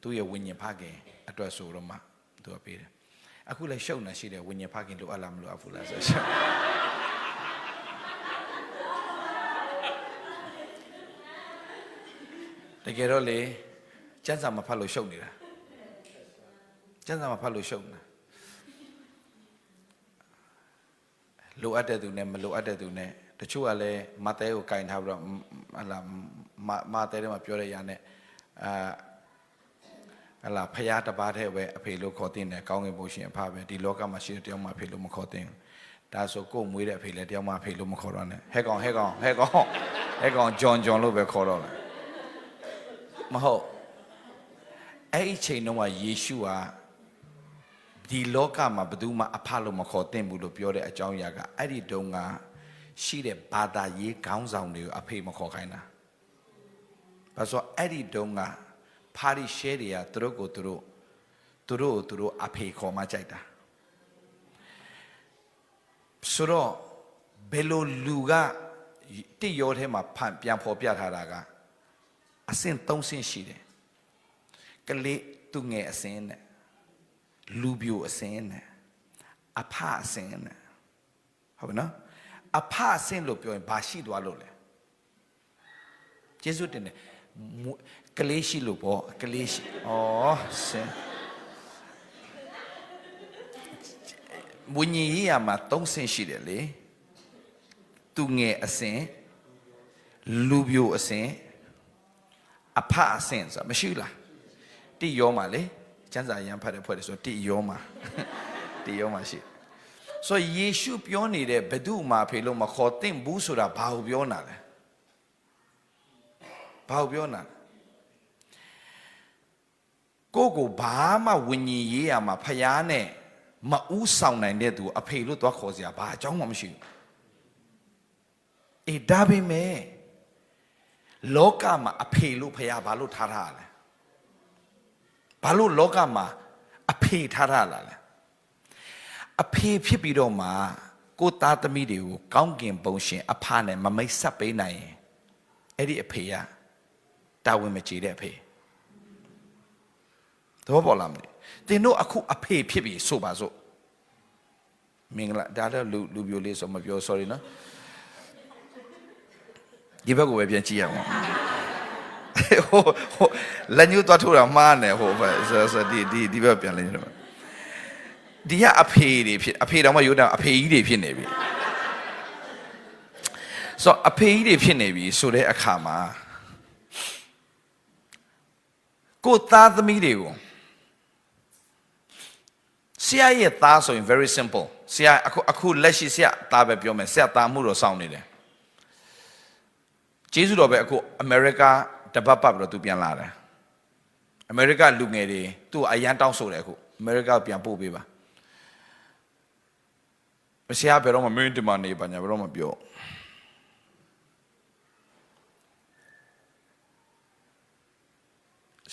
သူ့ရဲ့ဝိညာဉ်ဖခင်အတွက်ဆိုတော့မှသူကပေးတယ်အခုလည်းရှုပ်နေရှိတယ်ဝိညာဉ်ဖခင်လိုအပ်လားမလိုအပ်ဘူးလားဆိုရှုပ်တကယ်တော့လေကျမ်းစာမဖတ်လို့ရှုပ်နေတာကျမ်းစာမဖတ်လို့ရှုပ်နေတာလိုအပ်တဲ့သူနဲ့မလိုအပ်တဲ့သူနဲ့တချို့ကလည်းမဿဲကိုကင်ထားပြီးတော့ဟလာမဿဲထဲမှာပြောတဲ့ຢာနဲ့ဟလာဖယားတစ်ပါးတည်းပဲအဖေလို့ခေါ်တင်တယ်ကောင်းကင်ဘုရားရှင်အဖပဲဒီလောကမှာရှိတဲ့တယောက်မှအဖေလို့မခေါ်တင်ဒါဆိုကိုယ်မွေးတဲ့အဖေလည်းတယောက်မှအဖေလို့မခေါ်တော့နဲ့ဟဲကောင်ဂျွန်လို့ပဲခေါ်တော့တယ်မဟုတ်အဲ့ဒီချိန်တော့ယေရှုဟာဒီလောကမှာဘယ်သူမှအဖလို့မခေါ်တင်ဘူးလို့ပြောတဲ့အကြောင်းအရာကအဲ့ဒီတုန်းကရှိတဲ့ဘာသာရေးခေါင်းဆောင်တွေကိုအဖေမခေါ်ခိုင်းတာဘာလို့အဲ့ဒီတုန်းကပါရီရှဲတွေကသူတို့အဖေခေါ်မှကြိုက်တာဆိုတော့ဘယ်လိုလူကတိရောထဲမှာပြန်ဖော်ပြထားတာကအဆင့်၃ဆင့်ရှိတယ်ကလေးသူငယ်အဆင့်နဲ့လူပြိုအဆင့်နဲ့အဖအဆင့်နဲ့ဟုတ်ပြီနော်အဖအဆင့်လို့ပြောရင်ဘာရှိသွားလို့လဲယေရှုတင်တယ်ကလေးရှိလို့ပေါ့ကလေးရှိဆင်ဝိညာဉ်ရေးရမှာ၃ဆင့်ရှိတယ်လေသူငယ်အဆင့်လူပြိုအဆင့်အဖအဆင့်ဆိုတာမရှိဘူးလားတိရောမှာလေကျမ်းစာရန်ဖတ်တဲ့ဖွဲ့တယ်ဆိုတိရောမှာရှိဆိုယေရှုပြောနေတဲ့ဘဒုမာဖေလို့မခေါ်သင့်ဘူးဆိုတာဘာကိုပြောနာလဲဘာကိုပြောနာကိုဘာမှဝိညာဉ်ရေးရမှာဖျားနဲ့မဥဆောင်နိုင်တဲ့သူအဖေလို့သွားခေါ်စရာဘာအကြောင်းမှမရှိဘူးဒါပေမဲ့လောကမှာအဖေလို့ဖျားဘာလို့ထားထားလဲဘာလို့လောကမှာအဖေထားထားလာလဲအဖေဖြစ်ပြီးတော့မှကိုသားသမီးတွေကိုကောင်းကင်ဘုံရှင်အဖနဲ့မမိတ်ဆက်ပေးနိုင်ရင်အဲ့ဒီအဖေကတာဝန်မကျေတဲ့အဖေတော့ပေါ်လာမလဲတင်တို့အခုအဖေဖြစ်ပြီဆိုပါစို့မင်္ဂလာဒါတော့လူပြိုလေးဆိုမပြော sorry နော်ဒီဘက်ကိုပဲပြန်ကြည့်ရအောင်လက်ညှိုးသွားထိုးတာမှားနေဟိုဆိုဒီဘက်ပြန်လဲဒီကအဖေတွေဖြစ်အဖေတော်မရိုးတာအဖေကြီးတွေဖြစ်နေပြီဆိုအဖေကြီးတွေဖြစ်နေပြီဆိုတဲ့အခါမှာကိုသားသမီးတွေကိုဆရာရဲ့သားဆိုရင် very simple ဆရာအခုလက်ရှိဆရာသားပဲပြောမယ်ဆရာသားမှုတော့စောင့်နေတယ်ကျေးဇူးတော်ပဲအခုအမေရိကတပတ်ပတ်ပြီးတော့သူပြန်လာတယ်အမေရိကလူငယ်တွေသူ့အရန်တောင်းဆိုတယ်အခုအမေရိကပြန်ပို့ပေးပါဆရာဘယ်တော့မှမင်းဒီမှာနေပါညာဘယ်တော့မှပြော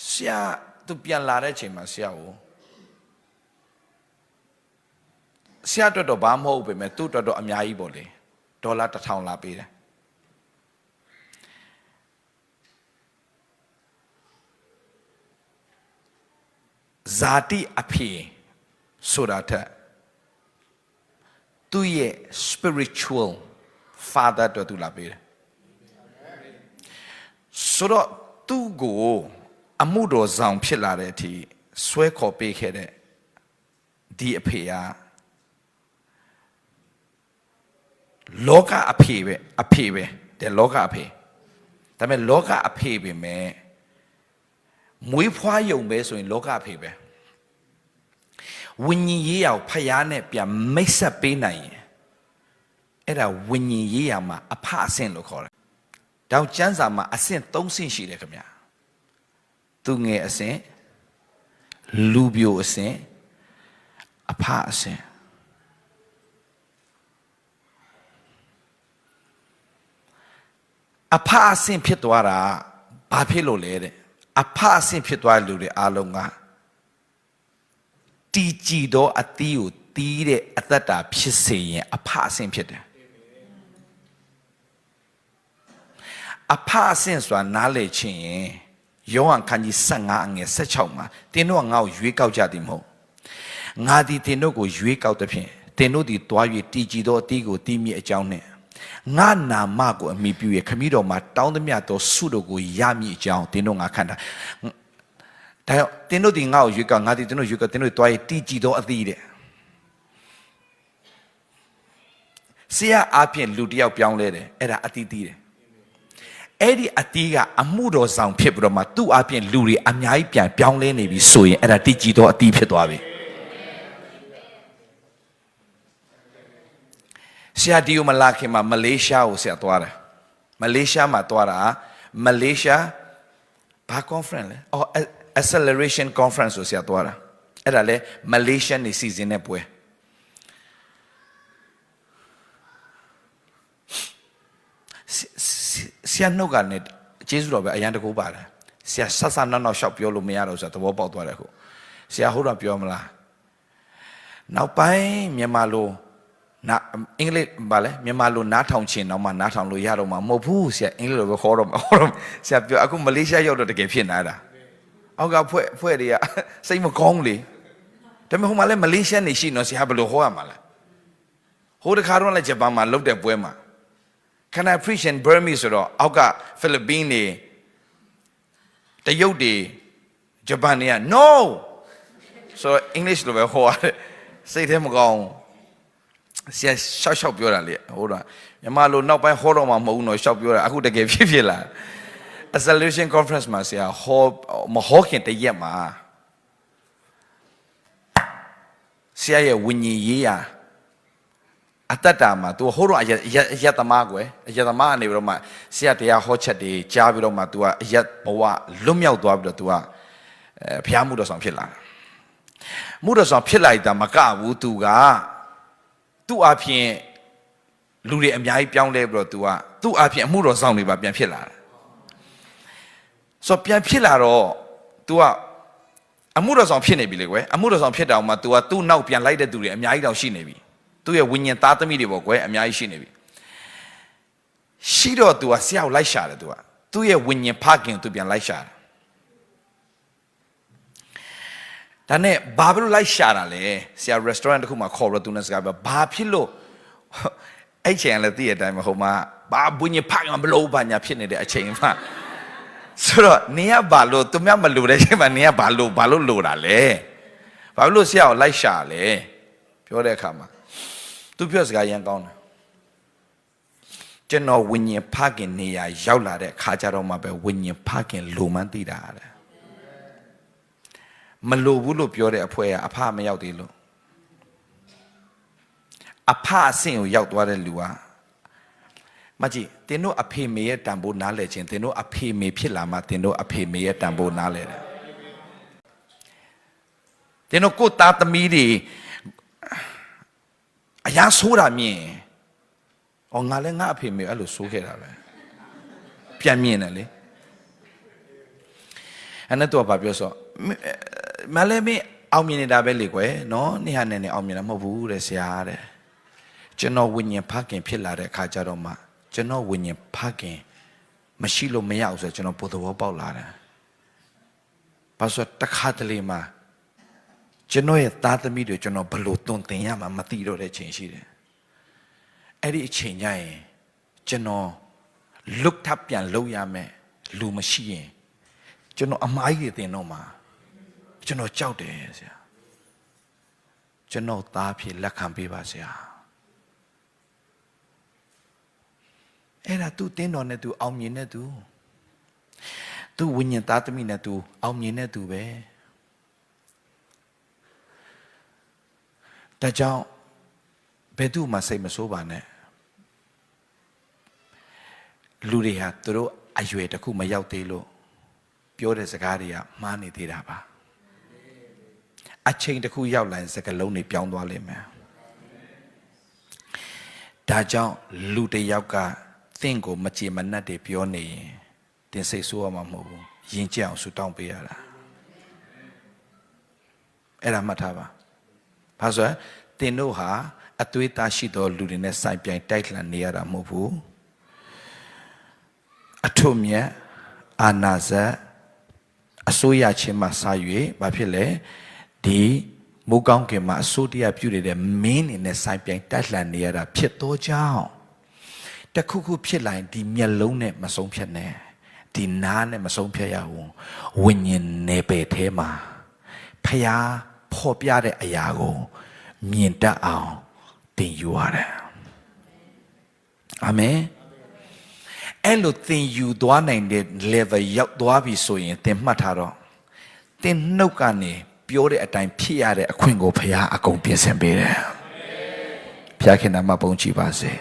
ဆရာသူပြန်လာတဲ့အချိန်မှာဆရာအတွက်တော့ဘာမဟုတ်ပေမဲ့သူ့အတွက်တော့အများကြီးပေါ့လေဒေါ်လာ1000လာပေးတယ်ဇာတိအဖေဆိုတာတဲ့သူရဲ့ spiritual father တို့သူလာပေးတယ်ဆိုတော့သူ့ကိုအမှုတော်ဆောင်ဖြစ်လာတဲ့အထိဆွဲခေါ်ပေးခဲ့တဲ့ဒီအဖေကလောကအဖေပဲတဲ့လောကအဖေဒါပေမဲ့လောကအဖေပဲမဲ့မွေးဖွားယုံပဲဆိုရင်လောကအဖေပဲဝိညာဉ်ရေးရာဖျားနဲ့ပြန်မိတ်ဆက်ပေးနိုင်ရင်အဲ့ဒါဝိညာဉ်ရေးရာမှာအဖအဆင့်လို့ခေါ်တယ်။တောင်ကျမ်းစာမှာအဆင့်၃ဆင့်ရှိတယ်ခင်ဗျာ။သူငယ်အဆင့်လူပြိုအဆင့်အဖအဆင့်အဖအဆင့်ဖြစ်သွားတာဘာဖြစ်လို့လဲတဲ့အဖအဆင့်ဖြစ်သွားလူတွေအားလုံးကတီကြည်သောအသီးကိုတီးတဲ့အသက်တာဖြစ်စေရင်အဖအဆင့်ဖြစ်တယ်အဖအဆင့်ဆိုတာနားလည်ခြင်းရင် ယောဟန်ခန်းကြီး15အငယ်16မှာတင်တို့ကငါ့ကိုရွေးကောက်ကြသည်မဟုတ်ငါသည်တင်တို့ကိုရွေးကောက်သဖြင့်တင်တို့သည်တွား၍တည်ကြည်သောအသီးကိုတီးမြစ်အကြောင်းနှင့်ငါနာမကိုအမိပြု၍ခမည်းတော်မှာတောင်းသမျှသောဆုတို့ကိုရမည်အကြောင်းတင်တို့ငါခံတာဒါကြောင့်တင်တို့ဒီငါ့ကိုရွေးကောက်ငါဒီတင်တို့ရွေးကောက်တင်တို့တွား၍တည်ကြည်သောအသီးတဲ့ဆရာအပြင်လူတယောက်ပြောင်းလဲတယ်အဲ့ဒါအသီးသီးတယ်အဲ့ဒီအတီးကအမှုတော်ဆောင်ဖြစ်ပြီးတော့မှသူ့အပြင်လူတွေအများကြီးပြန်ပြောင်းလဲနေပြီဆိုရင်အဲ့ဒါတည်ကြည်သောအတီးဖြစ်သွားပြီဆရာဒီယိုမလာခင်မှာမလေးရှားကိုဆရာသွားတယ်မလေးရှားမှာသွားတာမလေးရှားဘာ conference လဲအော် acceleration conference ကိုဆရာသွားတာအဲ့ဒါလဲမလေးရှားနေစီစဉ်တဲ့ပွဲဆရာနှုတ်ကနေကျေးဇူးတော်ပဲအရန်တကူပါတယ်ဆရာဆဆနောက်ရှောက်ပြောလို့မရတော့ဆိုတော့သဘောပေါက်သွားတယ်ခုဆရာဟုတ်တော့ပြောမလားနောက်ပိုင်းမြန်မာလိုနာအင်္ဂလိပ်ဗာလဲမြန်မာလိုနားထောင်ချင်တော့မှနားထောင်လို့ရတော့မှာမဟုတ်ဘူးဆရာအင်္ဂလိပ်လိုပဲခေါ်တော့ဆရာပြောအခုမလေးရှားရောက်တော့တကယ်ဖြစ်နေတာအောက်ကဖွဲ့တွေကစိတ်မကောင်းလေဒါပေမဲ့ဟိုမှာလဲမလေးရှားနေရှိနော်ဆရာဘယ်လိုဟောရမှာလဲဟိုတခါတော့လဲဂျပန်မှာလုပ်တဲ့ပွဲမှာCan I preach in Burmese ဆိုတော့အောက်ကဖိလစ်ပင်းတွေတရုတ်တွေဂျပန်တွေက no ဆိုတော့ English လိုပဲဟောရတယ်စိတ်ထဲမကောင်းဆရာရှောက်ပြောတာလေဟိုတော့မြန်မာလိုနောက်ပိုင်းဟောတော့မှမဟုတ်ဘူးနော်ရှောက်ပြောတာအခုတကယ်ဖြစ်လာ Acceleration Conference မှာဆရာဟောမဟောခင်တရက်မှာဆရာရဲ့ဝိညာဉ်ရေးရာအတ္တမှာ तू ဟိုတော့အယက်သမားကွယ်အယက်သမားကနေပြီးတော့မှဆရာတရားဟောချက်တွေကြားပြီးတော့မှ तू ကအယက်ဘဝလွတ်မြောက်သွားပြီးတော့ तू ကဘုရားမှုတော်ဆောင်ဖြစ်လာမှုတော်ဆောင်ဖြစ်လိုက်တာမကဘူး तू ကသူ့အပြင်လူတွေအများကြီးပြောင်းလဲပြီးတော့ तू ကသူ့အပြင်အမှုတော်ဆောင်တွေပါပြန်ဖြစ်လာတယ်ဆိုပြန်ဖြစ်လာတော့ तू ကအမှုတော်ဆောင်ဖြစ်နေပြီလေကွယ်အမှုတော်ဆောင်ဖြစ်တာမှ तू ကသူ့နောက်ပြန်လိုက်တဲ့သူတွေအများကြီးတောင်ရှိနေပြီသူ့ရဲ့ဝိညာဉ်သားသမီးတွေပေါ့ကွယ်အများကြီးရှိနေပြီရှိတော့ तू ကဆရာကိုလိုက်ရှာတယ် तू ကသူ့ရဲ့ဝိညာဉ်ဖခင် तू ပြန်လိုက်ရှာတယ်ဒါနဲ့ဘာလို့လိုက်ရှာတာလဲဆရာ restaurant တစ်ခုမှာခေါ်တော့ तू နဲ့စကားပြောဘာဖြစ်လို့အဲ့ချိန်လည်းသိတဲ့အတိုင်းပဲဟိုမှာဘာဝိညာဉ်ဖခင်မလို့ဘာညာဖြစ်နေတဲ့အချိန်မှာဆိုတော့နင်ကဘာလို့သူများမလို့တဲ့ချိန်မှာနင်ကဘာလို့လိုတာလဲဘာလို့ဆရာကိုလိုက်ရှာလဲပြောတဲ့အခါမှာသူပြောစကားရန်ကောင်းတယ်ကျွန်တော်ဝိညာဉ်ဖခင်နေရာရောက်လာတဲ့ခါကြတော့မှပဲဝိညာဉ်ဖခင်လိုမှန်းသိတာတဲ့မလိုဘူးလို့ပြောတဲ့အဖွဲကအဖမရောက်သေးလို့အဖအဆင့်ကိုရောက်သွားတဲ့လူကမကြည့်တင်တို့အဖေမေရဲ့တန်ဖိုးနားလဲခြင်းတင်တို့အဖေမေဖြစ်လာမှတင်တို့အဖေမေရဲ့တန်ဖိုးနားလဲတယ်တင်တို့ကိုယ်သားသမီးတွေအရာဆိုးတာမြင်။အော်ငါလည်းငါအဖေမေအဲ့လိုဆိုးခဲ့တာပဲ။ပြန်မြင်တယ်လေ။အဲ့နဲ့တော့ဘာပြောဆိုမလည်းမအောင်မြင်နေတာပဲလေကွယ်နော်။နေဟာနဲ့အောင်မြင်တာမဟုတ်ဘူးတဲ့ဆရာတဲ့။ကျွန်တော်ဝိညာဉ်ဖခင်ဖြစ်လာတဲ့အခါကျတော့မှကျွန်တော်ဝိညာဉ်ဖခင်မရှိလို့မရဘူးဆိုတော့ကျွန်တော်ပိုသဘောပေါက်လာတယ်။ဘာလို့တခါတလေမှာကျွန်တော်ရဲ့သားသမီးတွေကျွန်တော်ဘလို့တွင်တင်ရမှာမသိတော့တဲ့ချိန်ရှိတယ်အဲ့ဒီအချိန်ညရင်ကျွန်တော် look up ပြန်လုပ်ရမယ်လူမရှိရင်ကျွန်တော်အမားကြီးတွေတင်တော့မှာကျွန်တော်ကြောက်တယ်ဆရာကျွန်တော်သားဖြစ်လက်ခံပေးပါဆရာအဲ့ဒါသူတင်းတော်နဲ့သူအောင်မြင်တဲ့သူသူဝိညာဉ်သားသမီးနဲ့သူအောင်မြင်တဲ့သူပဲဒါကြောင့်ဘယ်သူမှစိတ်မဆိုးပါနဲ့လူတွေဟာသူတို့အရွယ်တစ်ခုမရောက်သေးလို့ပြောတဲ့စကားတွေကမှားနေသေးတာပါအချိန်တစ်ခုရောက်လာရင်စကားလုံးတွေပြောင်းသွားလိမ့်မယ်ဒါကြောင့်လူတစ်ယောက်ကသင်ကိုမကြေမနက်တွေပြောနေရင်သင်စိတ်ဆိုးရမှာမဟုတ်ဘူးယဉ်ကျေးအောင်ဆူတောင်းပေးရတာအဲ့ဒါမှတ်ထားပါဘာဆိုရင်တင်တို့ဟာအသွေးသားရှိသောလူတွေနဲ့စိုင်ပြိုင်တိုက်လှန်နေရတာမဟုတ်ဘူးအထုမြတ်အာနာဇတ် အစိုးရချင်းမှစာ၍ဘာဖြစ်လဲဒီမိုးကောင်းကင်မှာအစိုးတရားပြုနေတဲ့မင်းနေနဲ့ဆိုင်ပြိုင်တက်လှန်နေရတာဖြစ်သောကြောင့်တခုခုဖြစ်လာရင်ဒီမျက်လုံးနဲ့မဆုံးဖြတ်နဲ့ဒီနားနဲ့မဆုံးဖြတ်ရဘူးဝိညာဉ်နယ်ပယ်ထဲမှာဖျားဖော်ပြတဲ့အရာကိုမြင်တတ်အောင်သင်ယူရတယ်အာမင်အဲ့လိုသင်ယူသွားနိုင်တဲ့ level ရောက်သွားပြီဆိုရင်သင်မှတ်ထားတော့သင်နှုတ်ကနေပြောတဲ့အတိုင်းဖြစ်ရတဲ့အခွင့်ကိုဖျားအကုန်ပြင်ဆင်ပေးတယ်ဖျားခင်နာမပုံကြည်ပါစေ